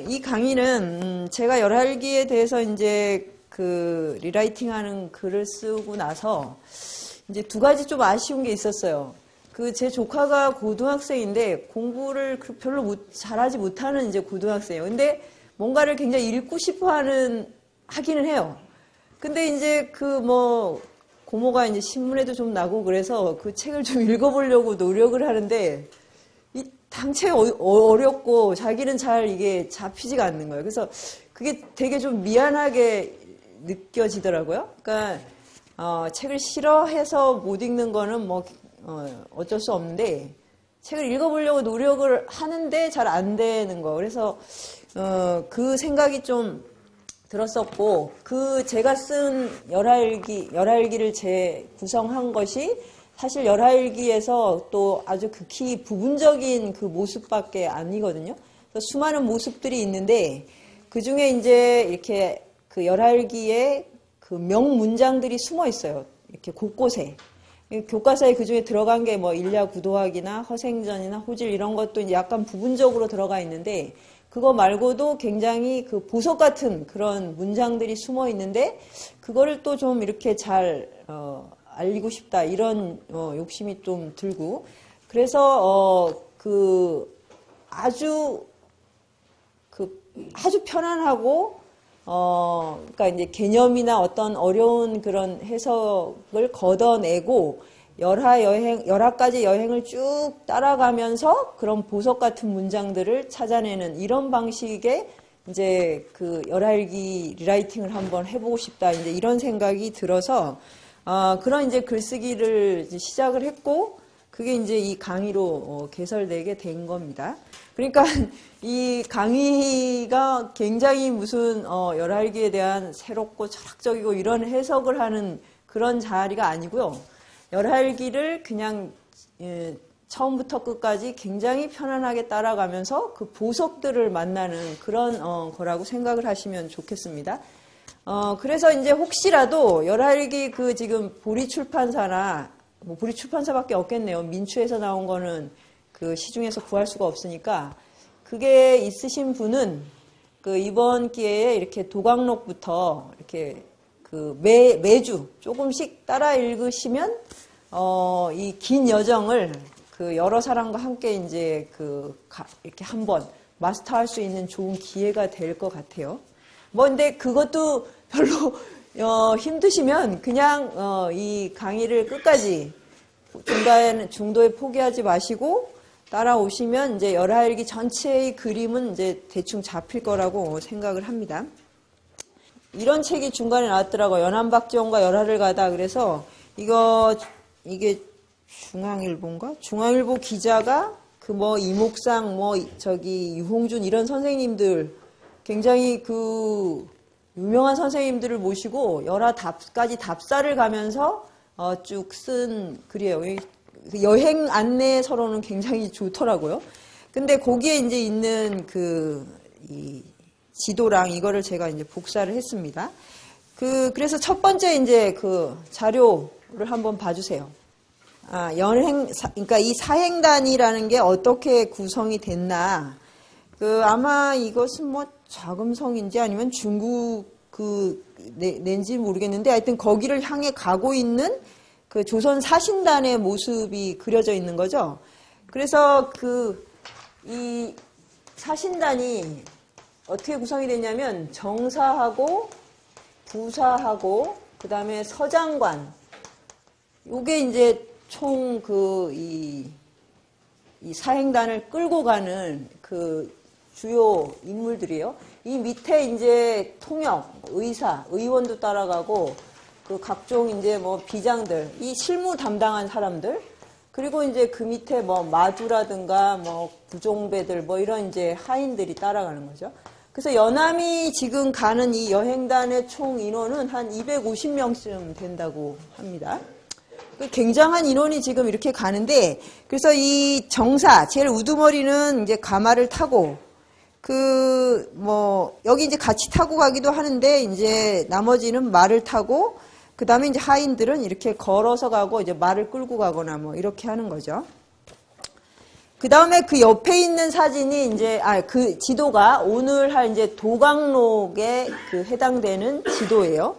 이 강의는 제가 열알기에 대해서 이제 그 리라이팅하는 글을 쓰고 나서 이제 두 가지 좀 아쉬운 게 있었어요. 그 제 조카가 고등학생인데 공부를 별로 잘하지 못하는 이제 고등학생이에요. 근데 뭔가를 굉장히 읽고 싶어 하기는 해요. 근데 이제 고모가 이제 신문에도 좀 나고 그래서 그 책을 좀 읽어보려고 노력을 하는데 이 당최 어렵고 자기는 잘 이게 잡히지가 않는 거예요. 그래서 그게 되게 좀 미안하게 느껴지더라고요. 그러니까 책을 싫어해서 못 읽는 거는 어쩔 수 없는데 책을 읽어보려고 노력을 하는데 잘 안 되는 거. 그래서 그 생각이 좀 들었었고, 제가 쓴 열알기를 구성한 것이 사실 열알기에서 또 아주 극히 부분적인 그 모습밖에 아니거든요. 그래서 수많은 모습들이 있는데 그 중에 이제 이렇게 그 열알기에 그 명문장들이 숨어 있어요. 이렇게 곳곳에. 교과서에 그 중에 들어간 게 일야 구도학이나 허생전이나 호질 이런 것도 이제 약간 부분적으로 들어가 있는데 그거 말고도 굉장히 그 보석 같은 그런 문장들이 숨어 있는데 그거를 또 좀 이렇게 잘 알리고 싶다 이런 욕심이 좀 들고 그래서 아주 편안하고 그러니까 이제 개념이나 어떤 어려운 그런 해석을 걷어내고 여러 가지 여행을 쭉 따라가면서 그런 보석 같은 문장들을 찾아내는 이런 방식의 이제 그 열알기 리라이팅을 한번 해보고 싶다. 이제 이런 생각이 들어서, 그런 이제 글쓰기를 이제 시작을 했고, 그게 이제 이 강의로 개설되게 된 겁니다. 그러니까 이 강의가 굉장히 무슨 열알기에 대한 새롭고 철학적이고 이런 해석을 하는 그런 자리가 아니고요. 열알기를 그냥 처음부터 끝까지 굉장히 편안하게 따라가면서 그 보석들을 만나는 그런 거라고 생각을 하시면 좋겠습니다. 그래서 이제 혹시라도 열알기 지금 보리출판사나 보리출판사밖에 없겠네요. 민추에서 나온 거는 그 시중에서 구할 수가 없으니까 그게 있으신 분은 이번 기회에 이렇게 도강록부터 이렇게 매주 조금씩 따라 읽으시면 이 긴 여정을 여러 사람과 함께 이제 이렇게 한번 마스터할 수 있는 좋은 기회가 될 것 같아요. 근데 그것도 별로 힘드시면 그냥 이 강의를 끝까지 중도에 포기하지 마시고 따라오시면 이제 열알기 전체의 그림은 이제 대충 잡힐 거라고 생각을 합니다. 이런 책이 중간에 나왔더라고요. 연안박지원과 열하를 가다. 그래서 이게 중앙일보인가? 중앙일보 기자가 이목상 유홍준 이런 선생님들 굉장히 유명한 선생님들을 모시고 여러 가지 답사를 가면서 쭉 쓴 글이에요. 여행 안내서로는 굉장히 좋더라고요. 근데 거기에 이제 있는 이 지도랑 이거를 제가 이제 복사를 했습니다. 그래서 첫 번째 이제 자료를 한번 봐주세요. 그러니까 이 사행단이라는 게 어떻게 구성이 됐나. 아마 이것은 자금성인지 아니면 중국 낸지 모르겠는데 하여튼 거기를 향해 가고 있는 조선 사신단의 모습이 그려져 있는 거죠. 그래서 이 사신단이 어떻게 구성이 되냐면 정사하고 부사하고 그 다음에 서장관 요게 이제 총 이 사행단을 끌고 가는 주요 인물들이에요. 이 밑에 이제 통역, 의사, 의원도 따라가고 각종 이제 비장들, 이 실무 담당한 사람들, 그리고 이제 그 밑에 마주라든가 구종배들 이런 이제 하인들이 따라가는 거죠. 그래서 연암이 지금 가는 이 여행단의 총 인원은 한 250명쯤 된다고 합니다. 굉장한 인원이 지금 이렇게 가는데, 그래서 이 정사, 제일 우두머리는 이제 가마를 타고, 여기 이제 같이 타고 가기도 하는데, 이제 나머지는 말을 타고, 그 다음에 이제 하인들은 이렇게 걸어서 가고, 이제 말을 끌고 가거나 이렇게 하는 거죠. 그 다음에 그 옆에 있는 사진이 이제, 그 지도가 오늘 할 이제 도강록에 그 해당되는 지도예요.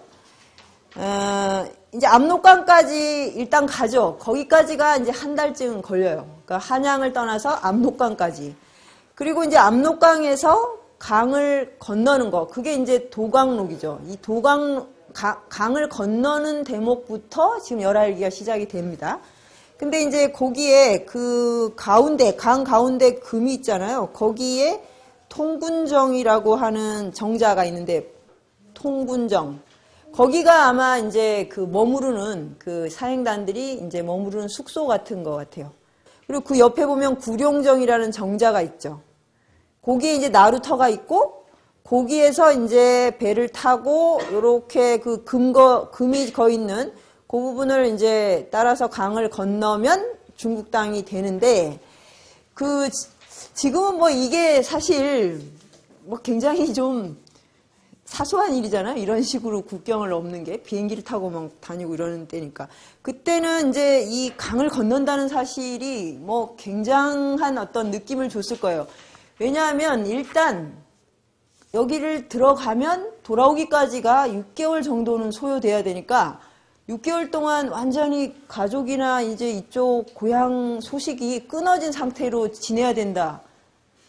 이제 압록강까지 일단 가죠. 거기까지가 이제 한 달쯤 걸려요. 그러니까 한양을 떠나서 압록강까지. 그리고 이제 압록강에서 강을 건너는 거. 그게 이제 도강록이죠. 이 강을 건너는 대목부터 지금 열하일기가 시작이 됩니다. 근데 이제 거기에 그 가운데, 강 가운데 금이 있잖아요. 거기에 통군정이라고 하는 정자가 있는데, 통군정. 거기가 아마 이제 그 머무르는 그 사행단들이 이제 머무르는 숙소 같은 것 같아요. 그리고 그 옆에 보면 구룡정이라는 정자가 있죠. 거기에 이제 나루터가 있고, 거기에서 이제 배를 타고 요렇게 그 금이 거 있는 그 부분을 이제 따라서 강을 건너면 중국 땅이 되는데, 지금은 뭐 이게 사실 뭐 굉장히 좀 사소한 일이잖아요. 이런 식으로 국경을 넘는 게 비행기를 타고 막 다니고 이러는 때니까. 그때는 이제 이 강을 건넌다는 사실이 뭐 굉장한 어떤 느낌을 줬을 거예요. 왜냐하면 일단 여기를 들어가면 돌아오기까지가 6개월 정도는 소요돼야 되니까 6개월 동안 완전히 가족이나 이제 이쪽 고향 소식이 끊어진 상태로 지내야 된다.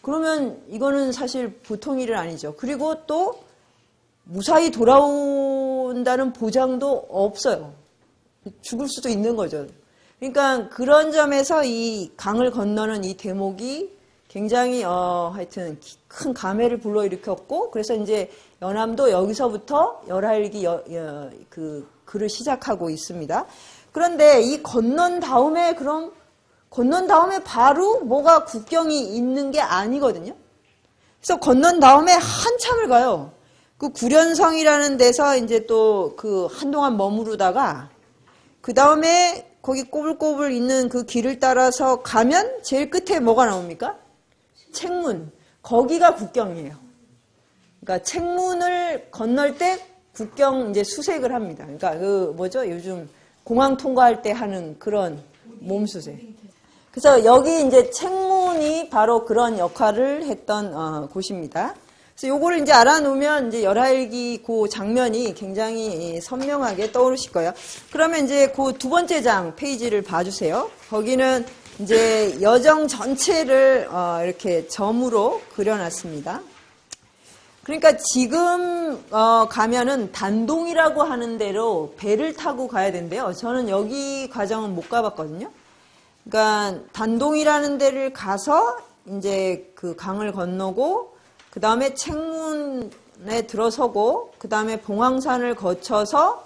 그러면 이거는 사실 보통 일은 아니죠. 그리고 또 무사히 돌아온다는 보장도 없어요. 죽을 수도 있는 거죠. 그러니까 그런 점에서 이 강을 건너는 이 대목이 굉장히 하여튼 큰 감회를 불러일으켰고, 그래서 이제 연암도 여기서부터 열하일기 그 글을 시작하고 있습니다. 그런데 이 건넌 다음에 바로 뭐가 국경이 있는 게 아니거든요. 그래서 건넌 다음에 한참을 가요. 그 구련성이라는 데서 이제 또 그 한동안 머무르다가 그 다음에 거기 꼬불꼬불 있는 그 길을 따라서 가면 제일 끝에 뭐가 나옵니까? 책문. 거기가 국경이에요. 그러니까 책문을 건널 때 국경 이제 수색을 합니다. 그러니까 그 뭐죠? 요즘 공항 통과할 때 하는 그런 몸수색. 그래서 여기 이제 책문이 바로 그런 역할을 했던 곳입니다. 그래서 요거를 이제 알아놓으면 이제 열하일기 그 장면이 굉장히 선명하게 떠오르실 거예요. 그러면 이제 그 두 번째 장 페이지를 봐주세요. 거기는 이제 여정 전체를 이렇게 점으로 그려놨습니다. 그러니까 지금 가면은 단동이라고 하는 데로 배를 타고 가야 된대요. 저는 여기 과정은 못 가봤거든요. 그러니까 단동이라는 데를 가서 이제 그 강을 건너고 그 다음에 책문에 들어서고 그 다음에 봉황산을 거쳐서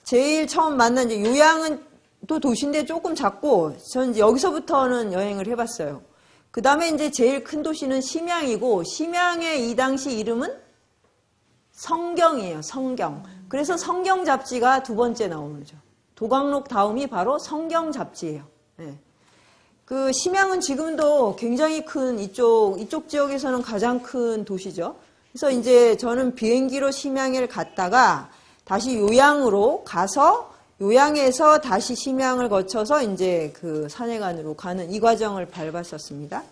제일 처음 만난 이제 요양은 또 도시인데 조금 작고 저는 이제 여기서부터는 여행을 해봤어요. 그 다음에 이제 제일 큰 도시는 심양이고 심양의 이 당시 이름은 성경이에요. 성경. 그래서 성경 잡지가 두 번째 나오는 거죠. 도강록 다음이 바로 성경 잡지예요. 네. 그 심양은 지금도 굉장히 큰 이쪽 지역에서는 가장 큰 도시죠. 그래서 이제 저는 비행기로 심양을 갔다가 다시 요양으로 가서 요양에서 다시 심양을 거쳐서 이제 그 산해관으로 가는 이 과정을 밟았었습니다.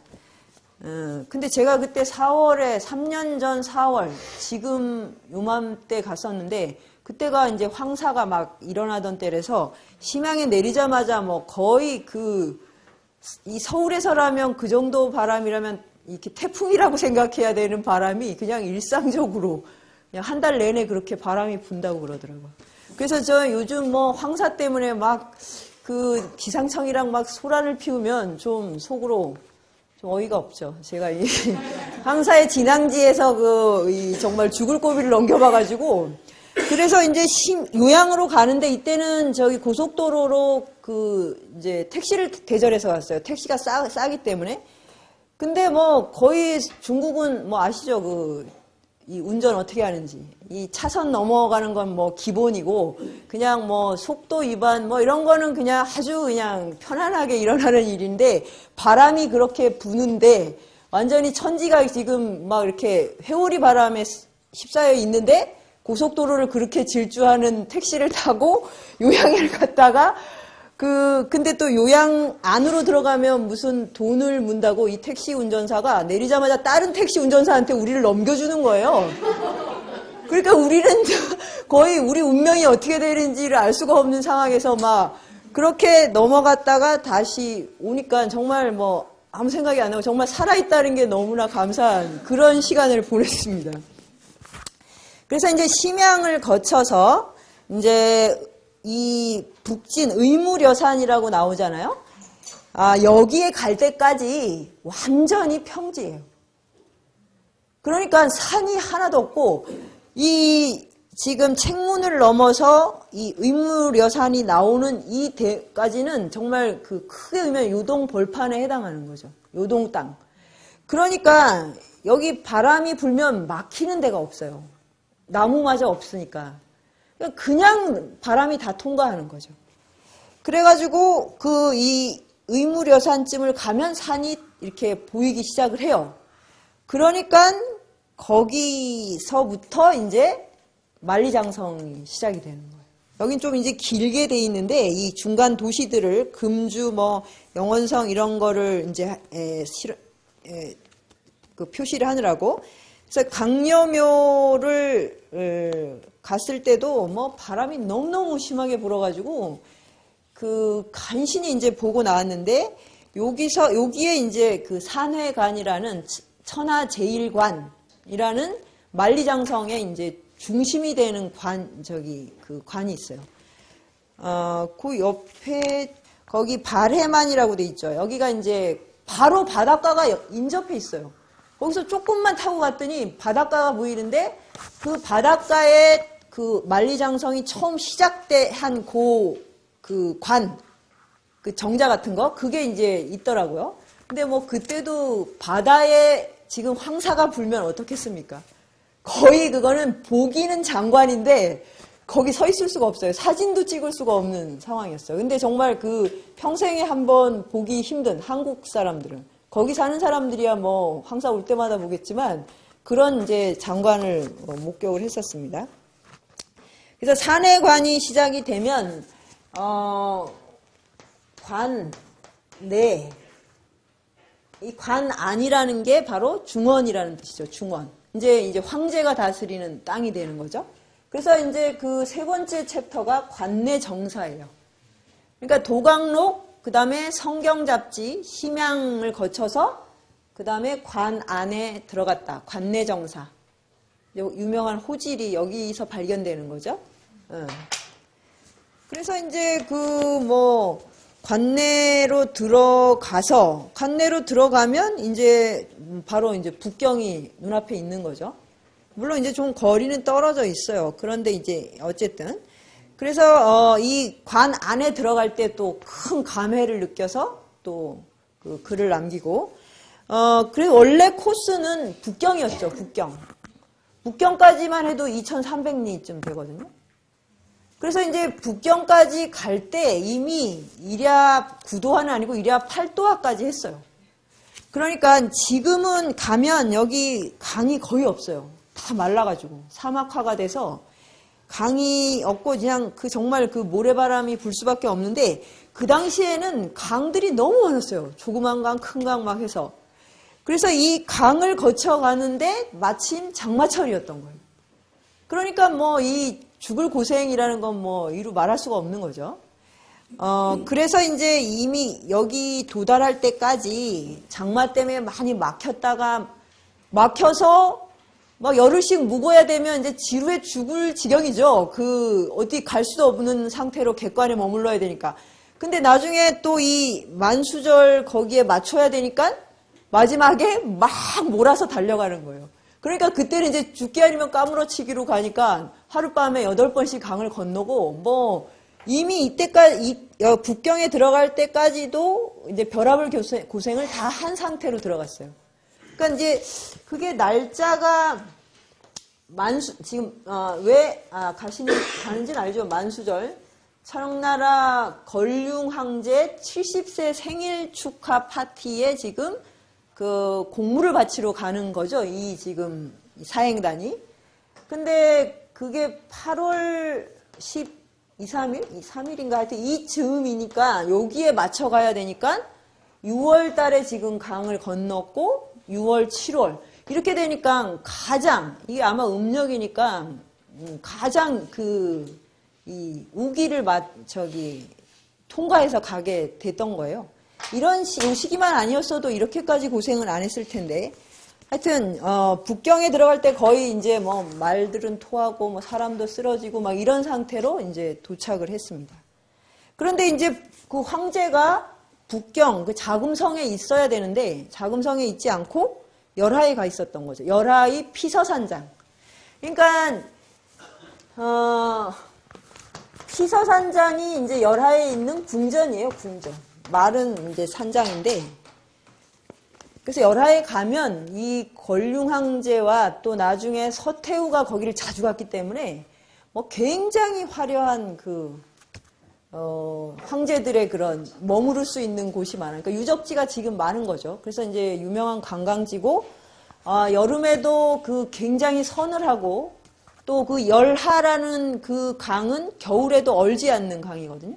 근데 제가 그때 3년 전 4월, 지금 요맘때 갔었는데 그때가 이제 황사가 막 일어나던 때라서 심양에 내리자마자 뭐 거의 이 서울에서라면 그 정도 바람이라면 이렇게 태풍이라고 생각해야 되는 바람이 그냥 일상적으로 그냥 한 달 내내 그렇게 바람이 분다고 그러더라고요. 그래서 저 요즘 뭐 황사 때문에 막 그 기상청이랑 막 소란을 피우면 좀 속으로 좀 어이가 없죠. 제가 이 황사의 진앙지에서 정말 죽을 고비를 넘겨봐가지고 그래서 이제 요양으로 가는데 이때는 저기 고속도로로 이제 택시를 대절해서 갔어요. 택시가 싸기 때문에. 근데 뭐 거의 중국은 뭐 아시죠? 이 운전 어떻게 하는지. 이 차선 넘어가는 건 뭐 기본이고 그냥 뭐 속도 위반 뭐 이런 거는 그냥 아주 그냥 편안하게 일어나는 일인데 바람이 그렇게 부는데 완전히 천지가 지금 막 이렇게 회오리 바람에 휩싸여 있는데 고속도로를 그렇게 질주하는 택시를 타고 요양을 갔다가 근데 또 요양 안으로 들어가면 무슨 돈을 문다고 이 택시 운전사가 내리자마자 다른 택시 운전사한테 우리를 넘겨주는 거예요. 그러니까 우리는 거의 우리 운명이 어떻게 되는지를 알 수가 없는 상황에서 막 그렇게 넘어갔다가 다시 오니까 정말 뭐 아무 생각이 안 나고 정말 살아있다는 게 너무나 감사한 그런 시간을 보냈습니다. 그래서 이제 심양을 거쳐서 이제 이 북진 의무려산이라고 나오잖아요. 여기에 갈 때까지 완전히 평지예요. 그러니까 산이 하나도 없고 이 지금 책문을 넘어서 이 의무려산이 나오는 이 데까지는 정말 그 크게 보면 요동 벌판에 해당하는 거죠. 요동 땅. 그러니까 여기 바람이 불면 막히는 데가 없어요. 나무마저 없으니까. 그냥 바람이 다 통과하는 거죠. 그래가지고 이 의무려산쯤을 가면 산이 이렇게 보이기 시작을 해요. 그러니까 거기서부터 이제 만리장성이 시작이 되는 거예요. 여긴 좀 이제 길게 돼 있는데 이 중간 도시들을 금주 뭐 영원성 이런 거를 이제 그 표시를 하느라고. 그래서 강녀묘를 갔을 때도 뭐 바람이 너무너무 심하게 불어가지고 간신히 이제 보고 나왔는데 여기에 이제 그 산회관이라는 천하제일관이라는 만리장성의 이제 중심이 되는 관이 있어요. 그 옆에 거기 발해만이라고 돼 있죠. 여기가 이제 바로 바닷가가 인접해 있어요. 거기서 조금만 타고 갔더니 바닷가가 보이는데 그 바닷가에 그 만리장성이 처음 시작한 그 관, 그 정자 같은 거, 그게 이제 있더라고요. 근데 뭐 그때도 바다에 지금 황사가 불면 어떻겠습니까? 거의 그거는 보기는 장관인데 거기 서 있을 수가 없어요. 사진도 찍을 수가 없는 상황이었어요. 근데 정말 그 평생에 한번 보기 힘든 한국 사람들은 거기 사는 사람들이야 뭐 황사 올 때마다 보겠지만 그런 이제 장관을 목격을 했었습니다. 그래서 산해관이 시작이 되면 관 내, 이 관 안이라는 게 바로 중원이라는 뜻이죠. 중원. 이제 황제가 다스리는 땅이 되는 거죠. 그래서 이제 그 세 번째 챕터가 관내 정사예요. 그러니까 도강록, 그 다음에 성경잡지, 심양을 거쳐서 그 다음에 관 안에 들어갔다. 관내 정사. 유명한 호질이 여기서 발견되는 거죠. 그래서 이제 관내로 들어가면 이제 바로 이제 북경이 눈앞에 있는 거죠. 물론 이제 좀 거리는 떨어져 있어요. 그런데 이제 어쨌든 그래서 이 관 안에 들어갈 때 또 큰 감회를 느껴서 또 그 글을 남기고 그리고 원래 코스는 북경이었죠. 북경까지만 해도 2300리쯤 되거든요. 그래서 이제 북경까지 갈 때 이미 일야 9도하는 아니고 일야 8도하까지 했어요. 그러니까 지금은 가면 여기 강이 거의 없어요. 다 말라가지고 사막화가 돼서 강이 없고 그냥 정말 그 모래바람이 불 수밖에 없는데 그 당시에는 강들이 너무 많았어요. 조그만 강, 큰 강 막 해서. 그래서 이 강을 거쳐가는데 마침 장마철이었던 거예요. 그러니까 뭐 이 죽을 고생이라는 건 뭐 이루 말할 수가 없는 거죠. 그래서 이제 이미 여기 도달할 때까지 장마 때문에 많이 막혀서 막 열흘씩 묵어야 되면 이제 지루해 죽을 지경이죠. 어디 갈 수도 없는 상태로 객관에 머물러야 되니까. 근데 나중에 또 이 만수절 거기에 맞춰야 되니까 마지막에 막 몰아서 달려가는 거예요. 그러니까 그때는 이제 죽기 아니면 까무러치기로 가니까 하룻밤에 8번씩 강을 건너고 뭐 이미 이때까지 북경에 들어갈 때까지도 이제 별압을 고생을 다 한 상태로 들어갔어요. 그러니까 이제 그게 날짜가 지금 왜 가는지는 알죠. 만수절 청나라 걸륭 황제 70세 생일 축하 파티에 지금 그 공물을 바치러 가는 거죠. 이 지금 사행단이. 근데 그게 8월 2, 3일? 2, 3일인가 하여튼 이 즈음이니까 여기에 맞춰가야 되니까 6월 달에 지금 강을 건넜고 6월, 7월 이렇게 되니까 가장 이게 아마 음력이니까 가장 이 우기를 통과해서 가게 됐던 거예요. 이런 시기만 아니었어도 이렇게까지 고생을 안 했을 텐데 하여튼 북경에 들어갈 때 거의 이제 뭐 말들은 토하고 뭐 사람도 쓰러지고 막 이런 상태로 이제 도착을 했습니다. 그런데 이제 그 황제가 북경 그 자금성에 있어야 되는데 자금성에 있지 않고 열하에 가 있었던 거죠. 열하의 피서산장. 그러니까 피서산장이 이제 열하에 있는 궁전이에요. 궁전. 말은 이제 산장인데 그래서 열하에 가면 이 권룡 황제와 또 나중에 서태후가 거기를 자주 갔기 때문에 뭐 굉장히 화려한 황제들의 그런 머무를 수 있는 곳이 많아요. 그러니까 유적지가 지금 많은 거죠. 그래서 이제 유명한 관광지고 여름에도 굉장히 서늘하고 또 열하라는 그 강은 겨울에도 얼지 않는 강이거든요.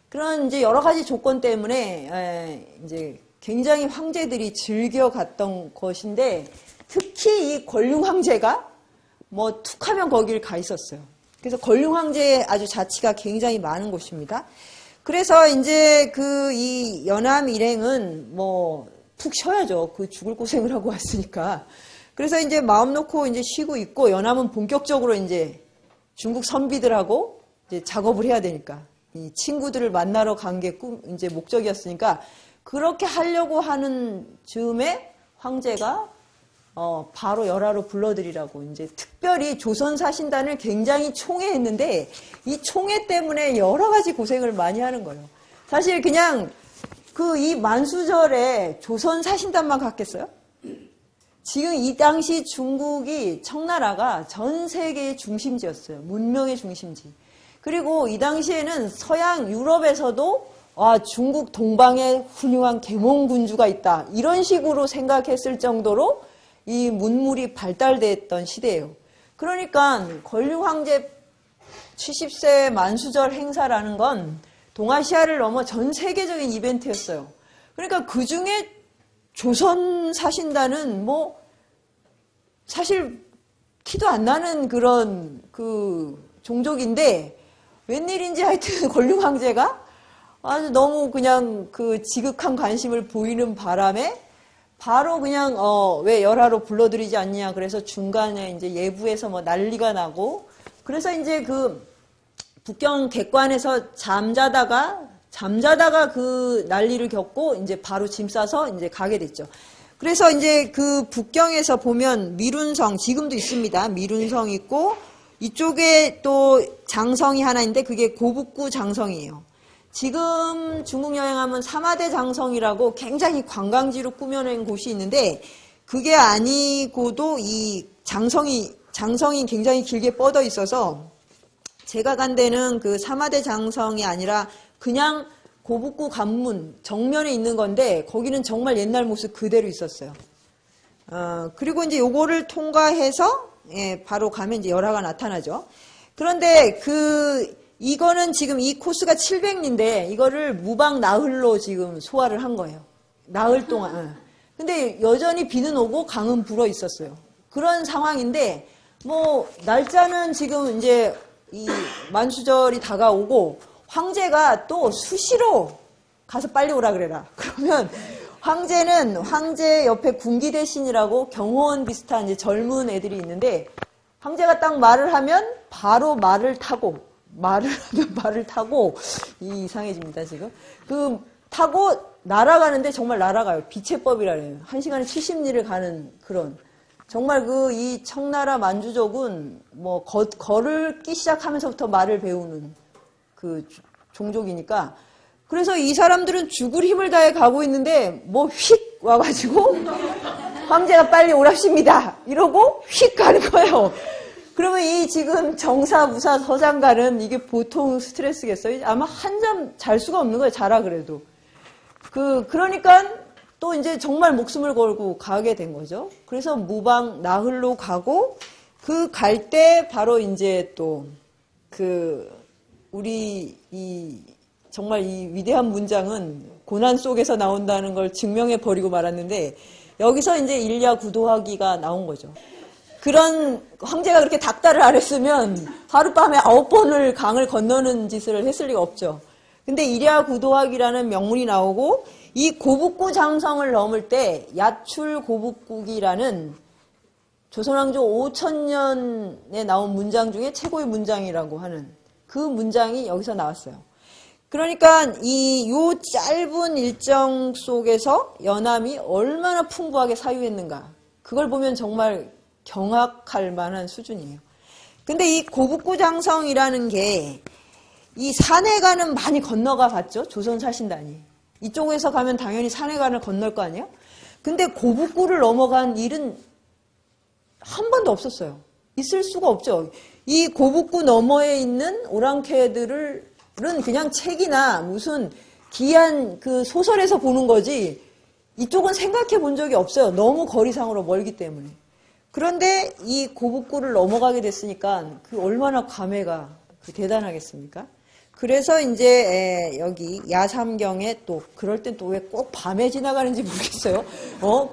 그런 이제 여러 가지 조건 때문에 이제 굉장히 황제들이 즐겨 갔던 것인데 특히 이 권룡 황제가 뭐 툭하면 거길 가 있었어요. 그래서 권룡 황제의 아주 자치가 굉장히 많은 곳입니다. 그래서 이제 이 연암 일행은 뭐 푹 쉬어야죠. 죽을 고생을 하고 왔으니까. 그래서 이제 마음 놓고 이제 쉬고 있고 연암은 본격적으로 이제 중국 선비들하고 이제 작업을 해야 되니까 이 친구들을 만나러 간 게 이제 목적이었으니까 그렇게 하려고 하는 즈음에 황제가 바로 열하로 불러들이라고 이제 특별히 조선사신단을 굉장히 총애했는데 이 총애 때문에 여러 가지 고생을 많이 하는 거예요. 사실 그냥 이 만수절에 조선사신단만 갔겠어요? 지금 이 당시 중국이 청나라가 전 세계의 중심지였어요. 문명의 중심지. 그리고 이 당시에는 서양 유럽에서도 중국 동방에 훌륭한 계몽군주가 있다. 이런 식으로 생각했을 정도로 이 문물이 발달됐던 시대예요. 그러니까 권룡 황제 70세 만수절 행사라는 건 동아시아를 넘어 전 세계적인 이벤트였어요. 그러니까 그 중에 조선 사신단은 뭐 사실 티도 안 나는 그런 종족인데 웬일인지 하여튼 권룡 황제가 아주 너무 그냥 지극한 관심을 보이는 바람에 바로 그냥 왜 열하로 불러들이지 않냐 그래서 중간에 이제 예부에서 뭐 난리가 나고 그래서 이제 북경 객관에서 잠자다가 난리를 겪고 이제 바로 짐 싸서 이제 가게 됐죠. 그래서 이제 북경에서 보면 미룬성 지금도 있습니다. 미룬성 있고 이쪽에 또 장성이 하나 있는데 그게 고북구 장성이에요. 지금 중국 여행하면 사마대 장성이라고 굉장히 관광지로 꾸며낸 곳이 있는데 그게 아니고도 이 장성이 굉장히 길게 뻗어 있어서 제가 간 데는 사마대 장성이 아니라 그냥 고북구 관문 정면에 있는 건데 거기는 정말 옛날 모습 그대로 있었어요. 그리고 이제 요거를 통과해서 바로 가면 이제 열하가 나타나죠. 그런데 이거는 지금 이 코스가 700리인데 이거를 무방 나흘로 지금 소화를 한 거예요. 나흘 동안. 근데 여전히 비는 오고 강은 불어 있었어요. 그런 상황인데 뭐 날짜는 지금 이제 이 만수절이 다가오고 황제가 또 수시로 가서 빨리 오라 그래라. 그러면 황제는 황제 옆에 군기 대신이라고 경호원 비슷한 이제 젊은 애들이 있는데 황제가 딱 말을 하면 바로 말을 타고 이 이상해집니다 지금. 타고 날아가는데 정말 날아가요. 빛의 법이라 해요. 1시간에 70리를 가는 그런. 정말 이 청나라 만주족은 뭐 걸을기 시작하면서부터 말을 배우는 종족이니까. 그래서 이 사람들은 죽을 힘을 다해 가고 있는데 뭐 휙 와가지고 황제가 빨리 오랍십니다. 이러고 휙 가는 거예요. 그러면 이 지금 정사, 무사, 서장관은 이게 보통 스트레스겠어요? 아마 한잠 잘 수가 없는 거예요. 자라 그래도. 그러니까 또 이제 정말 목숨을 걸고 가게 된 거죠. 그래서 무방 나흘로 가고 갈 때 바로 이제 또 우리 정말 이 위대한 문장은 고난 속에서 나온다는 걸 증명해 버리고 말았는데 여기서 이제 일야 구도하기가 나온 거죠. 그런 황제가 그렇게 닥달을 안 했으면 하룻밤에 9번을 강을 건너는 짓을 했을 리가 없죠. 근데 일야 구도하기라는 명문이 나오고 이 고북구 장성을 넘을 때 야출 고북국이라는 조선왕조 5000년에 나온 문장 중에 최고의 문장이라고 하는 그 문장이 여기서 나왔어요. 그러니까 요 짧은 일정 속에서 연암이 얼마나 풍부하게 사유했는가. 그걸 보면 정말 경악할 만한 수준이에요. 근데 이 고북구 장성이라는 게 이 산해관은 많이 건너가 봤죠. 조선 사신단이. 이쪽에서 가면 당연히 산해관을 건널 거 아니에요? 근데 고북구를 넘어간 일은 한 번도 없었어요. 있을 수가 없죠. 이 고북구 너머에 있는 오랑캐들은 그냥 책이나 무슨 기이한 그 소설에서 보는 거지 이쪽은 생각해 본 적이 없어요. 너무 거리상으로 멀기 때문에. 그런데 이 고북구를 넘어가게 됐으니까 그 얼마나 감회가 대단하겠습니까? 그래서 이제 여기 야삼경에 또 그럴 땐 또 왜 꼭 밤에 지나가는지 모르겠어요.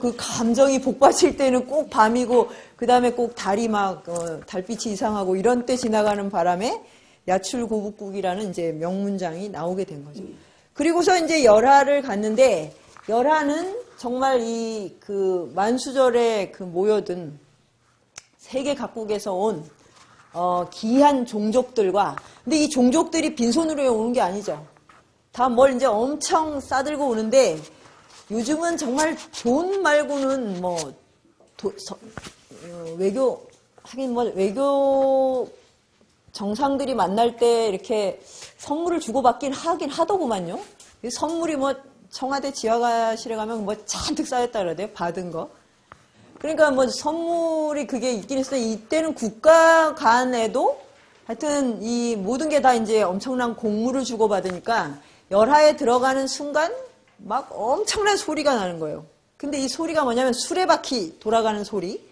그 감정이 복받칠 때는 꼭 밤이고 그 다음에 꼭 달이 막 달빛이 이상하고 이런 때 지나가는 바람에 야출고북국이라는 이제 명문장이 나오게 된 거죠. 그리고서 이제 열하를 갔는데 열하는 정말 이 그 만수절에 그 모여든 세계 각국에서 온 기이한 종족들과 근데 이 종족들이 빈손으로 오는 게 아니죠. 다 뭘 이제 엄청 싸들고 오는데 요즘은 정말 돈 말고는 뭐 외교 하긴 뭐 외교 정상들이 만날 때 이렇게 선물을 주고받긴 하긴 하더구만요. 선물이 뭐 청와대 지하실에 가면 뭐 잔뜩 쌓였다 그러대요. 받은 거. 그러니까 뭐 선물이 그게 있긴 있어요. 이때는 국가 간에도 하여튼 이 모든 게 다 이제 엄청난 공물을 주고받으니까 열하에 들어가는 순간 막 엄청난 소리가 나는 거예요. 근데 이 소리가 뭐냐면 수레바퀴 돌아가는 소리.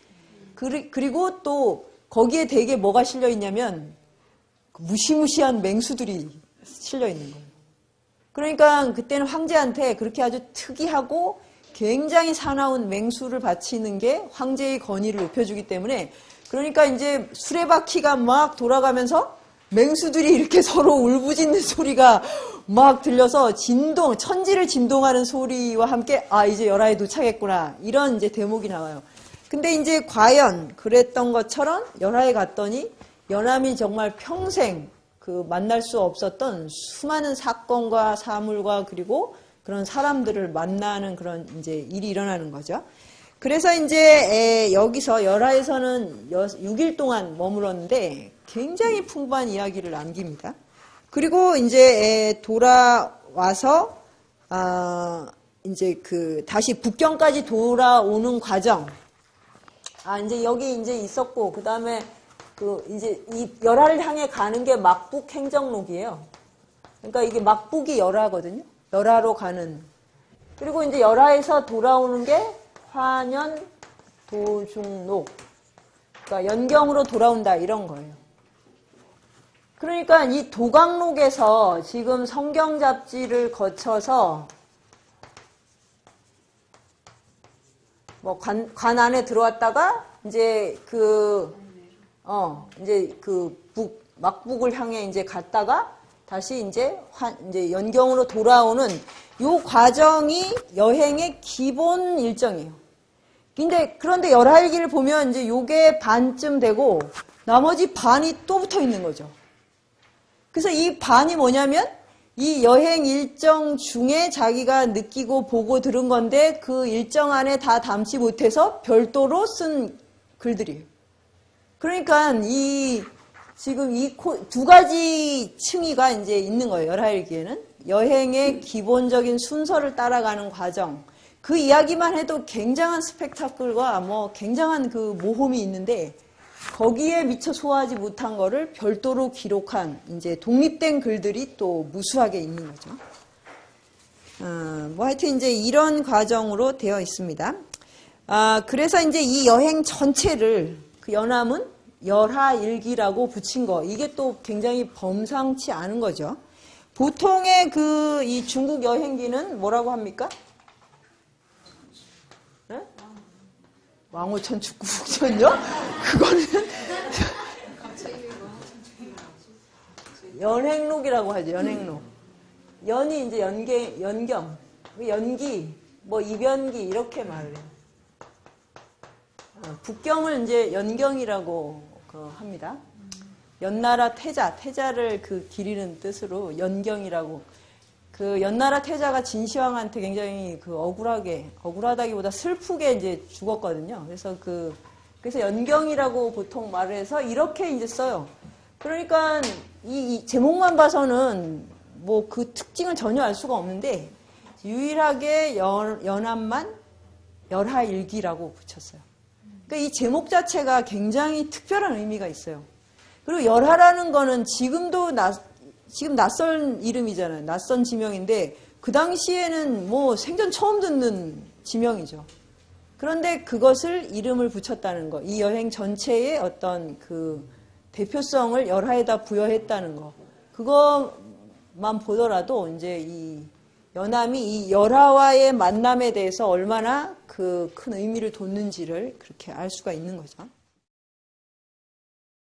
그리고 또 거기에 되게 뭐가 실려 있냐면 무시무시한 맹수들이 실려 있는 거예요. 그러니까 그때는 황제한테 그렇게 아주 특이하고 굉장히 사나운 맹수를 바치는 게 황제의 권위를 높여주기 때문에 그러니까 이제 수레바퀴가 막 돌아가면서 맹수들이 이렇게 서로 울부짖는 소리가 막 들려서 천지를 진동하는 소리와 함께 이제 열하에 도착했구나 이런 이제 대목이 나와요. 근데 이제 과연 그랬던 것처럼 열하에 갔더니 연암이 정말 평생 그 만날 수 없었던 수많은 사건과 사물과 그리고 그런 사람들을 만나는 그런 이제 일이 일어나는 거죠. 그래서 이제 여기서 열하에서는 6일 동안 머물었는데 굉장히 풍부한 이야기를 남깁니다. 그리고 이제 돌아와서 이제 그 다시 북경까지 돌아오는 과정. 이제 여기 이제 있었고 그 다음에 이제 이 열하를 향해 가는 게 막북 행정록이에요. 그러니까 이게 막북이 열하거든요. 열하로 가는. 그리고 이제 열하에서 돌아오는 게 화년 도중록. 그러니까 연경으로 돌아온다 이런 거예요. 그러니까 이 도강록에서 지금 성경 잡지를 거쳐서 뭐 관 안에 들어왔다가 이제 이제 막북을 향해 이제 갔다가 다시 이제 연경으로 돌아오는 요 과정이 여행의 기본 일정이에요. 그런데 열하일기를 보면 이제 요게 반쯤 되고 나머지 반이 또 붙어 있는 거죠. 그래서 이 반이 뭐냐면 이 여행 일정 중에 자기가 느끼고 보고 들은 건데 그 일정 안에 다 담지 못해서 별도로 쓴 글들이에요. 그러니까 지금 이 두 가지 층위가 이제 있는 거예요. 열하일기에는 여행의 기본적인 순서를 따라가는 과정. 그 이야기만 해도 굉장한 스펙타클과 뭐 굉장한 그 모험이 있는데 거기에 미처 소화하지 못한 거를 별도로 기록한 이제 독립된 글들이 또 무수하게 있는 거죠. 뭐 하여튼 이제 이런 과정으로 되어 있습니다. 그래서 이제 이 여행 전체를 그 연암은 열하일기라고 붙인 거, 이게 또 굉장히 범상치 않은 거죠. 보통의 이 중국 여행기는 뭐라고 합니까? 네? 왕후천 축구국전요? 그거는 연행록이라고 하죠. 연행록. 연이 이제 연경, 연기, 뭐 입연기 이렇게 말해요. 북경을 이제 연경이라고 합니다. 연나라 태자를 기리는 뜻으로 연경이라고. 연나라 태자가 진시황한테 굉장히 억울하다기보다 슬프게 이제 죽었거든요. 그래서 연경이라고 보통 말을 해서 이렇게 이제 써요. 그러니까 이 제목만 봐서는 뭐 그 특징을 전혀 알 수가 없는데, 유일하게 연암만 열하일기라고 붙였어요. 그러니까 이 제목 자체가 굉장히 특별한 의미가 있어요. 그리고 열하라는 거는 지금 낯선 이름이잖아요. 낯선 지명인데 그 당시에는 뭐 생전 처음 듣는 지명이죠. 그런데 그것을 이름을 붙였다는 거, 이 여행 전체의 어떤 대표성을 열하에다 부여했다는 거, 그것만 보더라도 이제 이 연암이 이 열하와의 만남에 대해서 얼마나 큰 의미를 뒀는지를 그렇게 알 수가 있는 거죠.